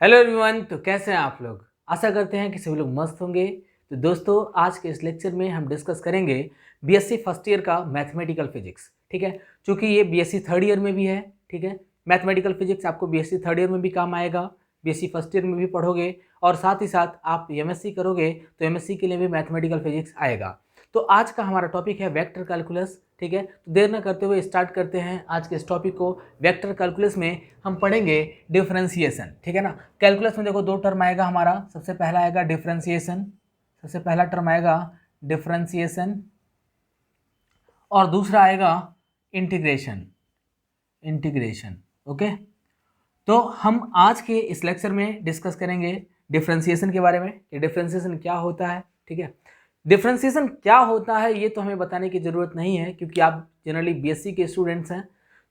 Hello everyone. तो कैसे हैं आप लोग? आशा करते हैं कि सभी लोग मस्त होंगे। तो दोस्तों, आज के इस लेक्चर में हम डिस्कस करेंगे बीएससी फर्स्ट ईयर का मैथमेटिकल फिजिक्स। ठीक है, क्योंकि ये बीएससी थर्ड ईयर में भी है। ठीक है, मैथमेटिकल फिजिक्स आपको बीएससी थर्ड ईयर में भी काम आएगा, बीएससी फर्स्ट ईयर में भी पढ़ोगे, और साथ ही साथ आप एमएससी करोगे तो एमएससी के लिए भी मैथमेटिकल फिजिक्स आएगा। तो आज का हमारा टॉपिक है वेक्टर कैलकुलस। ठीक है, तो देर न करते हुए स्टार्ट करते हैं आज के इस टॉपिक को। वेक्टर कैलकुलस में हम पढ़ेंगे डिफरेंशिएशन। ठीक है ना। कैलकुलस में देखो दो टर्म आएगा हमारा। सबसे पहला आएगा डिफरेंशिएशन, सबसे पहला टर्म आएगा डिफरेंशिएशन, और दूसरा आएगा इंटीग्रेशन। Integration okay. तो हम आज के इस लेक्चर में डिस्कस करेंगे डिफरेंशिएशन के बारे में कि डिफरेंशिएशन क्या होता है। ठीक है, डिफरेंशिएशन क्या होता है ये तो हमें बताने की ज़रूरत नहीं है, क्योंकि आप जनरली बीएससी के स्टूडेंट्स हैं।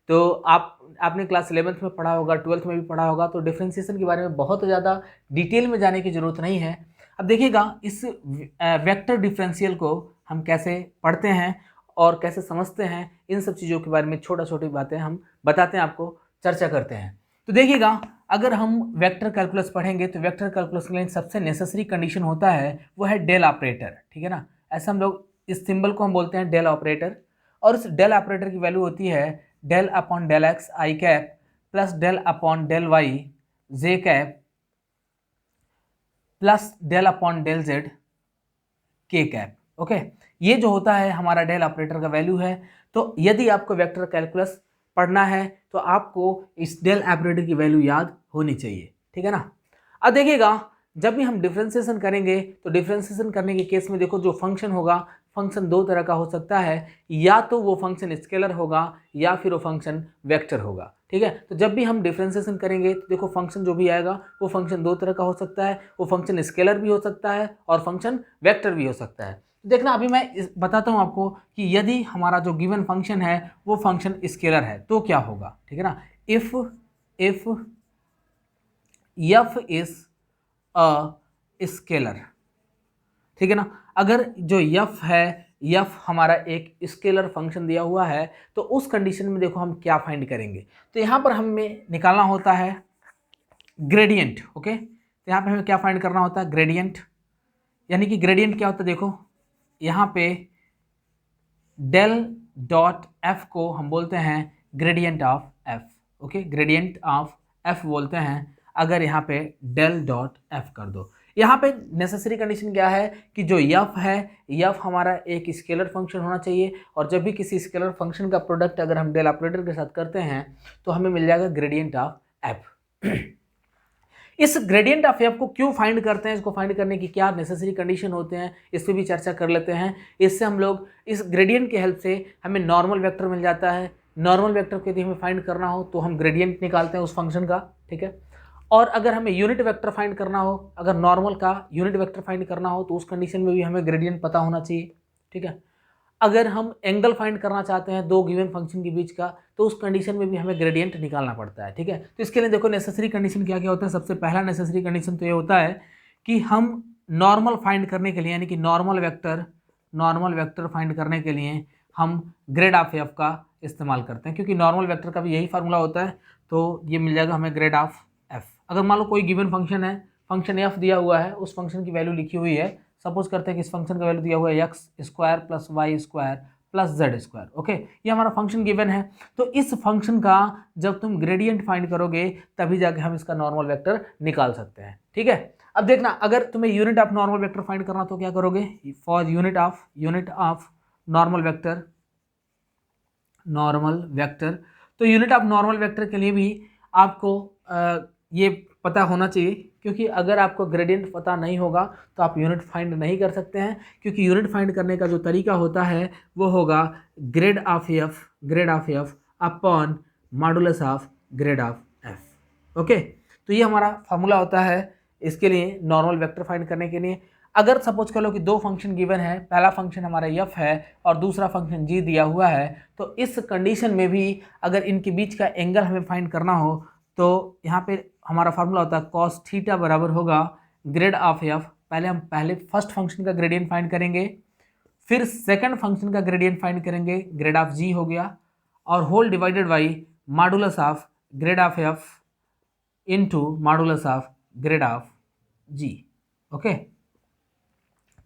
तो आपने क्लास 11th में पढ़ा होगा, 12th में भी पढ़ा होगा, तो डिफरेंशिएशन के बारे में बहुत ज़्यादा डिटेल में जाने की ज़रूरत नहीं है। अब देखिएगा, इस वेक्टर डिफरेंशियल को हम कैसे पढ़ते हैं और कैसे समझते हैं, इन सब चीज़ों के बारे में छोटी बातें हम बताते हैं, आपको चर्चा करते हैं। तो देखिएगा, अगर हम वेक्टर कैलकुलस पढ़ेंगे तो वेक्टर कैलकुलस के लिए सबसे नेसेसरी कंडीशन होता है वो है डेल ऑपरेटर। ठीक है ना, ऐसा हम लोग इस सिंबल को हम बोलते हैं डेल ऑपरेटर, और इस डेल ऑपरेटर की वैल्यू होती है डेल अपॉन डेल एक्स आई cap plus del upon del Y जे cap plus del upon del Z के कैप। ओके, ये जो होता है हमारा डेल ऑपरेटर का वैल्यू है। तो यदि आपको वेक्टर कैलकुलस पढ़ना है तो आपको इस डेल ऑपरेटर की वैल्यू याद होनी चाहिए। ठीक है ना। अब देखिएगा, जब भी हम डिफरेंशिएशन करेंगे तो डिफरेंशिएशन करने के केस में देखो, जो फंक्शन होगा, फंक्शन दो तरह का हो सकता है, या तो वो फंक्शन स्केलर होगा या फिर वो फंक्शन वेक्टर होगा। ठीक है, तो जब भी हम डिफरेंशिएशन करेंगे तो देखो, फंक्शन जो भी आएगा वो फंक्शन दो तरह का हो सकता है। वो फंक्शन स्केलर भी हो सकता है और फंक्शन वेक्टर भी हो सकता है। देखना, अभी मैं बताता हूँ आपको कि यदि हमारा जो गिवन फंक्शन है वो फंक्शन स्केलर है तो क्या होगा। ठीक है ना, if f is a scalar. ठीक है ना, अगर जो f है, f हमारा एक स्केलर फंक्शन दिया हुआ है, तो उस कंडीशन में देखो हम क्या फाइंड करेंगे। तो यहाँ पर हमें निकालना होता है ग्रेडियंट। ओके, तो यहाँ पे हमें क्या फाइंड करना होता है, ग्रेडियंट। यानी कि ग्रेडियंट क्या होता है, देखो यहाँ पे डेल डॉट एफ को हम बोलते हैं gradient of F. Okay, gradient of F बोलते हैं अगर यहाँ पे डेल डॉट एफ कर दो। यहाँ पे नेसेसरी कंडीशन क्या है कि जो यफ है, यफ हमारा एक स्केलर फंक्शन होना चाहिए, और जब भी किसी स्केलर फंक्शन का प्रोडक्ट अगर हम डेल ऑपरेटर के साथ करते हैं तो हमें मिल जाएगा ग्रेडियंट ऑफ एफ। इस ग्रेडियंट ऑफ एफ को क्यों फाइंड करते हैं, इसको फाइंड करने की क्या नेसेसरी कंडीशन होते हैं, इस पर भी चर्चा कर लेते हैं। इससे हम लोग इस ग्रेडियंट की हेल्प से हमें नॉर्मल वेक्टर मिल जाता है। नॉर्मल वेक्टर को यदि हमें फाइंड करना हो तो हम ग्रेडियंट निकालते हैं उस फंक्शन का। ठीक है, और अगर हमें यूनिट वेक्टर फाइंड करना हो, अगर नॉर्मल का यूनिट वेक्टर फाइंड करना हो तो उस कंडीशन में भी हमें ग्रेडियंट पता होना चाहिए। ठीक है, अगर हम एंगल फाइंड करना चाहते हैं दो गिवन फंक्शन के बीच का, तो उस कंडीशन में भी हमें ग्रेडियंट निकालना पड़ता है। ठीक है, तो इसके लिए देखो नेसेसरी कंडीशन क्या क्या होता है। सबसे पहला नेसेसरी कंडीशन तो ये होता है कि हम नॉर्मल फाइंड करने के लिए, यानी कि नॉर्मल वेक्टर फाइंड करने के लिए हम ग्रेड ऑफ एफ का इस्तेमाल करते हैं, क्योंकि नॉर्मल वेक्टर का भी यही फार्मूला होता है। तो ये मिल जाएगा हमें ग्रेड ऑफ एफ। अगर मान लो कोई गिवन फंक्शन है, फंक्शन एफ दिया हुआ है, उस फंक्शन की वैल्यू लिखी हुई है, सपोज करते हैं कि इस फंक्शन का वैल्यू दिया हुआ है x square plus y square plus z square. Okay, ये हमारा फंक्शन गिवन है। तो इस फंक्शन का जब तुम ग्रेडियंट फाइंड करोगे तभी जाके हम इसका नॉर्मल वेक्टर निकाल सकते हैं। ठीक है, अब देखना, अगर तुम्हें unit of normal vector find करना तो क्या करोगे, for unit of normal vector, तो यूनिट ऑफ नॉर्मल वेक्टर के लिए भी आपको ये पता होना चाहिए, क्योंकि अगर आपको ग्रेडियंट पता नहीं होगा तो आप यूनिट फाइंड नहीं कर सकते हैं। क्योंकि यूनिट फाइंड करने का जो तरीका होता है वो होगा grad of F upon modulus of grad of F. Okay, तो ये हमारा फार्मूला होता है इसके लिए, नॉर्मल वेक्टर फाइंड करने के लिए। अगर सपोज कर लो कि दो फंक्शन गिवन है, पहला फंक्शन हमारा एफ है और दूसरा फंक्शन जी दिया हुआ है, तो इस कंडीशन में भी अगर इनके बीच का एंगल हमें फाइंड करना हो तो यहाँ पे हमारा फार्मूला होता है कॉस थीटा बराबर होगा ग्रेड ऑफ एफ। पहले फर्स्ट फंक्शन का ग्रेडियंट फाइंड करेंगे, फिर सेकंड फंक्शन का ग्रेडियंट फाइंड करेंगे, ग्रेड ऑफ जी हो गया, और whole divided by modulus of grad of f into modulus of grad of g. Okay,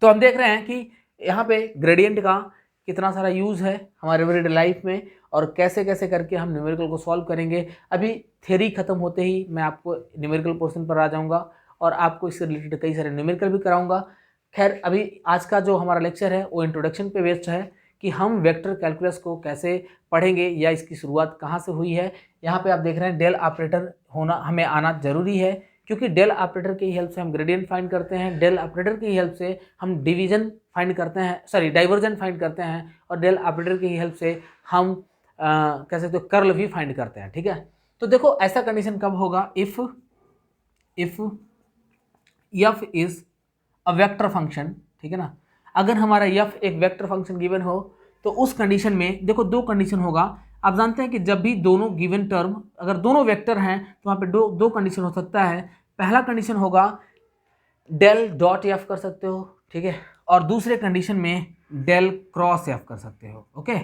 तो हम देख रहे हैं कि यहाँ पे ग्रेडियंट का कितना सारा यूज़ है हमारे एवरीडे लाइफ में और कैसे कैसे करके हम न्यूमेरिकल को सॉल्व करेंगे। अभी थ्योरी खत्म होते ही मैं आपको न्यूमेरिकल पोर्शन पर आ जाऊँगा और आपको इससे रिलेटेड कई सारे न्यूमेरिकल भी कराऊंगा। खैर अभी आज का जो हमारा लेक्चर है वो इंट्रोडक्शन पे बेस्ड है कि हम वेक्टर कैलकुलस को कैसे पढ़ेंगे या इसकी शुरुआत कहाँ से हुई है। यहाँ पे आप देख रहे हैं डेल ऑपरेटर होना हमें आना जरूरी है, क्योंकि डेल ऑपरेटर की हेल्प से हम ग्रेडियंट फाइंड करते हैं, डेल ऑपरेटर की हेल्प से हम डिवीजन फाइंड करते हैं, सॉरी डाइवर्जन फाइंड करते हैं, और डेल ऑपरेटर की हेल्प से हम कह सकते हो कर्ल भी फाइंड करते हैं। ठीक है, तो देखो ऐसा कंडीशन कब होगा, if f is a vector function. ठीक है ना, अगर हमारा f एक वेक्टर फंक्शन गिवन हो तो उस कंडीशन में देखो दो कंडीशन होगा। आप जानते हैं कि जब भी दोनों गिवन टर्म अगर दोनों वेक्टर हैं तो वहाँ पे दो कंडीशन हो सकता है। पहला कंडीशन होगा डेल डॉट एफ कर सकते हो, ठीक है, और दूसरे कंडीशन में डेल क्रॉस एफ कर सकते हो। ओके,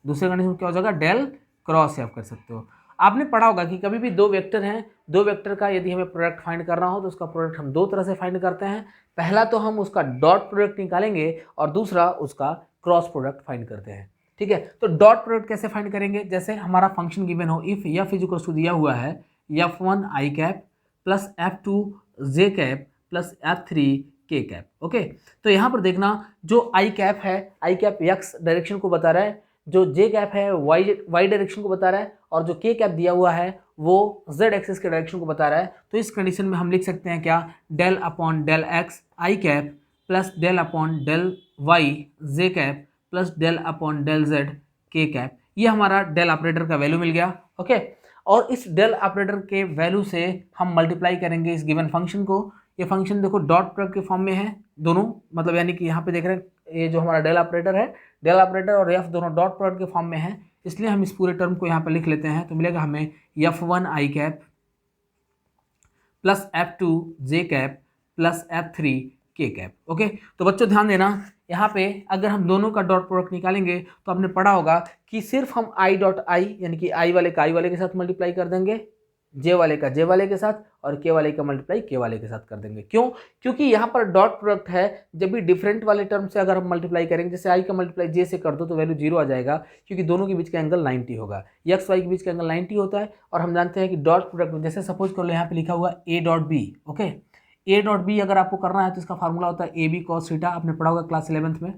दूसरे कंडीशन क्या हो जाएगा, डेल क्रॉस एफ कर सकते हो। आपने पढ़ा होगा कि कभी भी दो वेक्टर हैं, दो वेक्टर का यदि हमें प्रोडक्ट फाइंड करना हो तो उसका प्रोडक्ट हम दो तरह से फाइंड करते हैं। पहला तो हम उसका डॉट प्रोडक्ट निकालेंगे और दूसरा उसका क्रॉस प्रोडक्ट फाइंड करते हैं। ठीक है, तो डॉट प्रोडक्ट कैसे फाइंड करेंगे, जैसे हमारा फंक्शन गिवन हो, if f is equal to दिया हुआ है f1 आई कैप प्लस f2 जे कैप प्लस f3 के कैप। ओके, तो यहाँ पर देखना जो आई कैप है, आई कैप एक्स डायरेक्शन को बता रहा है, जो जे कैप है वाई डायरेक्शन को बता रहा है, और जो के कैप दिया हुआ है वो जेड एक्सिस के डायरेक्शन को बता रहा है। तो इस कंडीशन में हम लिख सकते हैं क्या, डेल अपॉन डेल एक्स आई cap plus del upon del Y जे cap plus del upon del Z के कैप। ये हमारा डेल ऑपरेटर का वैल्यू मिल गया। ओके, और इस डेल ऑपरेटर के वैल्यू से हम मल्टीप्लाई करेंगे इस गिवन फंक्शन को। ये फंक्शन देखो डॉट प्रोडक्ट के फॉर्म में है दोनों, मतलब यानी कि यहाँ पे देख रहे हैं ये जो हमारा डेल ऑपरेटर है, डेल ऑपरेटर और एफ दोनों डॉट प्रोडक्ट के फॉर्म में है, इसलिए हम इस पूरे टर्म को यहाँ पे लिख लेते हैं। तो मिलेगा हमें f1 आई कैप प्लस f2 जे कैप प्लस f3 के कैप। ओके, तो बच्चों ध्यान देना, यहाँ पे अगर हम दोनों का डॉट प्रोडक्ट निकालेंगे तो आपने पढ़ा होगा कि सिर्फ हम आई डॉट आई यानी कि आई वाले का आई वाले के साथ मल्टीप्लाई कर देंगे, जे वाले का जे वाले के साथ, और के वाले का मल्टीप्लाई के वाले के साथ कर देंगे। क्यों, क्योंकि यहाँ पर डॉट प्रोडक्ट है, जब भी डिफरेंट वाले टर्म से अगर हम मल्टीप्लाई करेंगे, जैसे आई का मल्टीप्लाई जे से कर दो तो वैल्यू 0 आ जाएगा, क्योंकि दोनों के बीच का एंगल 90 होगा, एक्स वाई के बीच का एंगल 90 होता है। और हम जानते हैं कि डॉट प्रोडक्ट में जैसे सपोज कर लो यहाँ पे लिखा हुआ a dot b. Okay, a dot b अगर आपको करना है तो इसका फार्मूला होता है ए बी कॉस थीटा, आपने पढ़ा होगा क्लास 11th में,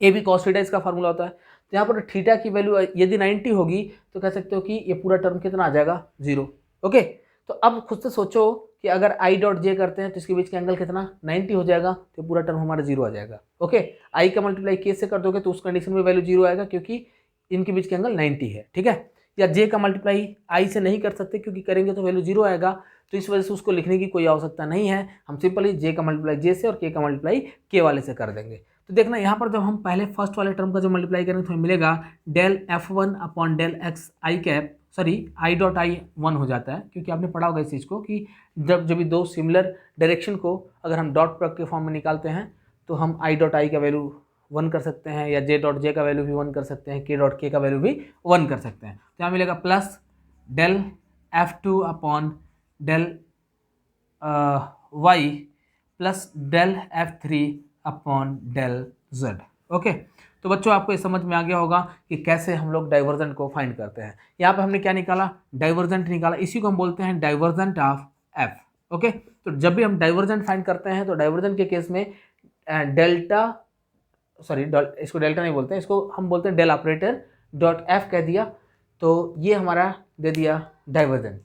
ए बी कॉस थीटा इसका फार्मूला होता है। तो यहाँ पर थीटा की वैल्यू यदि 90 होगी तो कह सकते हो कि ये पूरा टर्म कितना आ जाएगा, 0। ओके, तो अब खुद से सोचो कि अगर आई डॉट जे करते हैं तो इसके बीच का एंगल कितना 90 हो जाएगा, तो पूरा टर्म हमारा 0 आ जाएगा। ओके, आई का मल्टीप्लाई के से कर दोगे तो उस कंडीशन में वैल्यू 0 आएगा, क्योंकि इनके बीच का एंगल 90 है। ठीक है, या जे का मल्टीप्लाई आई से नहीं कर सकते क्योंकि करेंगे तो वैल्यू 0 आएगा, तो इस वजह से उसको लिखने की कोई आवश्यकता नहीं है, हम सिंपली जे का मल्टीप्लाई जे से और के का मल्टीप्लाई के वाले से कर देंगे। तो देखना यहाँ पर जब हम पहले फर्स्ट वाले टर्म का जो मल्टीप्लाई करेंगे तो हमें मिलेगा del f1 upon del x I cap, sorry i dot i 1 हो जाता है, क्योंकि आपने पढ़ा होगा इस चीज़ को कि जब भी दो सिमिलर डायरेक्शन को अगर हम डॉट प्रोडक्ट के फॉर्म में निकालते हैं तो हम आई डॉट आई का वैल्यू 1 कर सकते हैं, या जे डॉट जे का वैल्यू भी 1 कर सकते हैं, के डॉट के का वैल्यू भी 1 कर सकते हैं। तो यहाँ मिलेगा plus del f2 upon del y plus del f3 upon del z। Okay, तो बच्चों आपको ये समझ में आ गया होगा कि कैसे हम लोग डाइवर्जेंट को फाइंड करते हैं। यहाँ पे हमने क्या निकाला, डाइवर्जेंट निकाला, इसी को हम बोलते हैं डाइवर्जेंट ऑफ f। ओके, तो जब भी हम डाइवर्जेंट फाइंड करते हैं तो डाइवर्जेंट के केस में डेल्टा, सॉरी इसको डेल्टा नहीं बोलते हैं, इसको हम बोलते हैं डेल ऑपरेटर डॉट एफ कह दिया, तो ये हमारा दे दिया डाइवर्जेंट।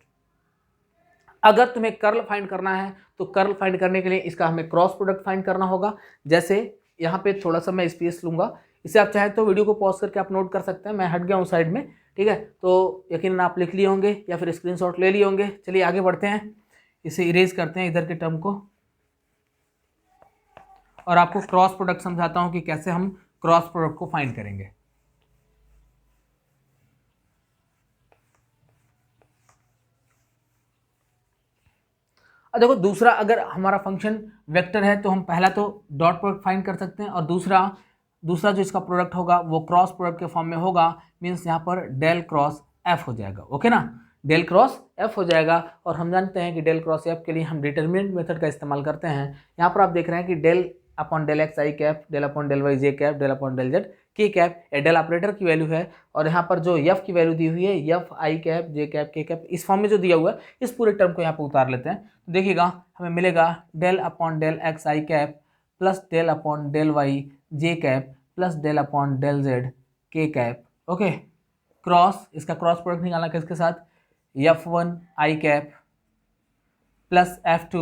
अगर तुम्हें कर्ल फाइंड करना है तो कर्ल फाइंड करने के लिए इसका हमें क्रॉस प्रोडक्ट फाइंड करना होगा। जैसे यहाँ पे थोड़ा सा मैं स्पेस लूँगा, इसे आप चाहे तो वीडियो को पॉज करके आप नोट कर सकते हैं, मैं हट गया हूँ साइड में। ठीक है, तो यकीनन आप लिख लिए होंगे या फिर स्क्रीनशॉट ले लिए होंगे। चलिए आगे बढ़ते हैं, इसे इरेज करते हैं इधर के टर्म को, और आपको क्रॉस प्रोडक्ट समझाता हूँ कि कैसे हम क्रॉस प्रोडक्ट को फाइंड करेंगे। देखो दूसरा, अगर हमारा फंक्शन वेक्टर है तो हम पहला तो डॉट प्रोडक्ट फाइंड कर सकते हैं, और दूसरा जो इसका प्रोडक्ट होगा वो क्रॉस प्रोडक्ट के फॉर्म में होगा, मीन्स यहाँ पर डेल क्रॉस एफ हो जाएगा। ओके ना, डेल क्रॉस एफ हो जाएगा। और हम जानते हैं कि डेल क्रॉस एफ के लिए हम डिटर्मिनेंट मेथड का इस्तेमाल करते हैं। यहाँ पर आप देख रहे हैं कि डेल अपॉन डेल एक्स आई cap, del upon del Y जे cap, del upon del Z के कैप, डेल ऑपरेटर की वैल्यू है। और यहाँ पर जो एफ की वैल्यू दी हुई है F I cap J cap के कैप, इस फॉर्म में जो दिया हुआ है इस पूरे टर्म को यहाँ पर उतार लेते हैं। तो देखिएगा हमें मिलेगा डेल अपॉन डेल एक्स आई cap plus del upon del Y जे cap plus del upon del Z के कैप। ओके, क्रॉस, इसका क्रॉस प्रोडक्ट निकालना किसके साथ, F1 आई कैप प्लस F2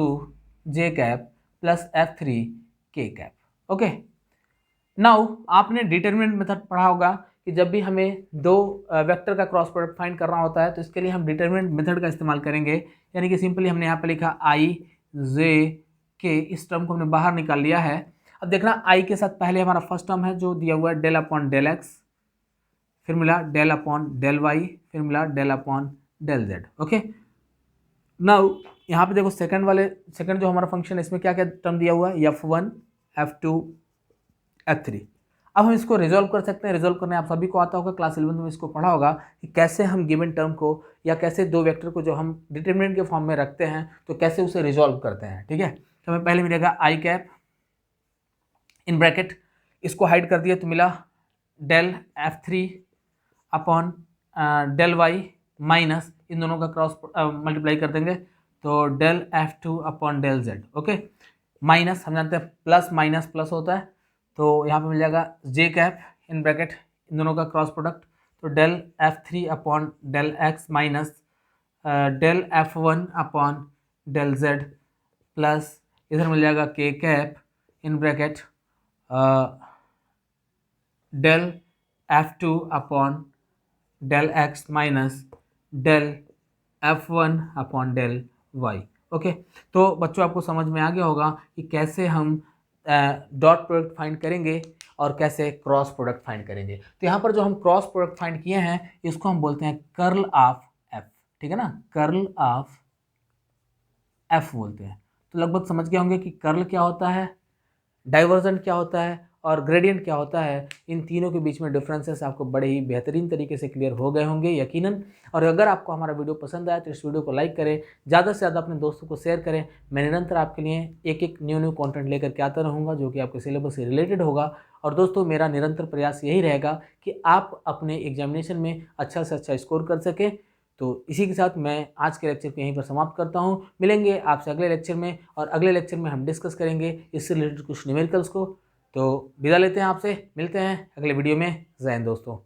जे कैप प्लस F3 के कैप। ओके, नाउ आपने determinant method पढ़ा होगा कि जब भी हमें दो वेक्टर का क्रॉस प्रोडक्ट फाइंड करना होता है तो इसके लिए हम डिटरमिनेंट मेथड का इस्तेमाल करेंगे। यानी कि सिंपली हमने यहाँ पे लिखा आई जे के, इस टर्म को हमने बाहर निकाल लिया है। अब देखना आई के साथ पहले हमारा फर्स्ट टर्म है जो दिया हुआ है डेल अपॉन डेल एक्स, फिर मिला डेल अपॉन डेल वाई, फिर मिला del upon del Z. Okay, now यहाँ पे देखो सेकंड जो हमारा फंक्शन है इसमें क्या क्या टर्म दिया हुआ है, F1 F2 F3। अब हम इसको रिजॉल्व कर सकते हैं। रिजॉल्व करने आप सभी को आता होगा, क्लास 11 में इसको पढ़ा होगा कि कैसे हम गिवन टर्म को या कैसे दो वेक्टर को जो हम डिटरमिनेंट के फॉर्म में रखते हैं तो कैसे उसे रिजॉल्व करते हैं। ठीक है, तो हमें पहले मिलेगा आई कैप इन ब्रैकेट, इसको हाइड कर दिया तो मिला del F3 upon del Y minus इन दोनों का क्रॉस मल्टीप्लाई कर देंगे तो del F2 upon del Z. Okay, minus हम जानते हैं प्लस माइनस प्लस होता है तो यहाँ पे मिल जाएगा जे कैप इन ब्रैकेट इन दोनों का क्रॉस प्रोडक्ट तो del F3 upon del x minus del F1 upon del z plus इधर मिल जाएगा k cap in bracket del F2 upon del x minus del F1 upon del y. Okay, तो बच्चों आपको समझ में आ गया होगा कि कैसे हम डॉट प्रोडक्ट फाइंड करेंगे और कैसे क्रॉस प्रोडक्ट फाइंड करेंगे। तो यहाँ पर जो हम क्रॉस प्रोडक्ट फाइंड किए हैं इसको हम बोलते हैं कर्ल ऑफ एफ। ठीक है ना, कर्ल ऑफ एफ बोलते हैं। तो लगभग समझ गए होंगे कि कर्ल क्या होता है, डाइवर्जेंट क्या होता है और ग्रेडियंट क्या होता है। इन तीनों के बीच में डिफरेंसेस आपको बड़े ही बेहतरीन तरीके से क्लियर हो गए होंगे यकीनन। और अगर आपको हमारा वीडियो पसंद आया तो इस वीडियो को लाइक करें, ज़्यादा से ज़्यादा अपने दोस्तों को शेयर करें। मैं निरंतर आपके लिए एक एक न्यू कंटेंट लेकर के आता रहूँगा जो कि आपके सिलेबस से रिलेटेड होगा। और दोस्तों मेरा निरंतर प्रयास यही रहेगा कि आप अपने एग्जामिनेशन में अच्छा से अच्छा स्कोर कर सकें। तो इसी के साथ मैं आज के लेक्चर को यहीं पर समाप्त करता हूँ। मिलेंगे आपसे अगले लेक्चर में और अगले लेक्चर में हम डिस्कस करेंगे इससे रिलेटेड कुछ न्यूमेरिकल्स को। तो विदा लेते हैं आपसे, मिलते हैं अगले वीडियो में। जय हिंद दोस्तों।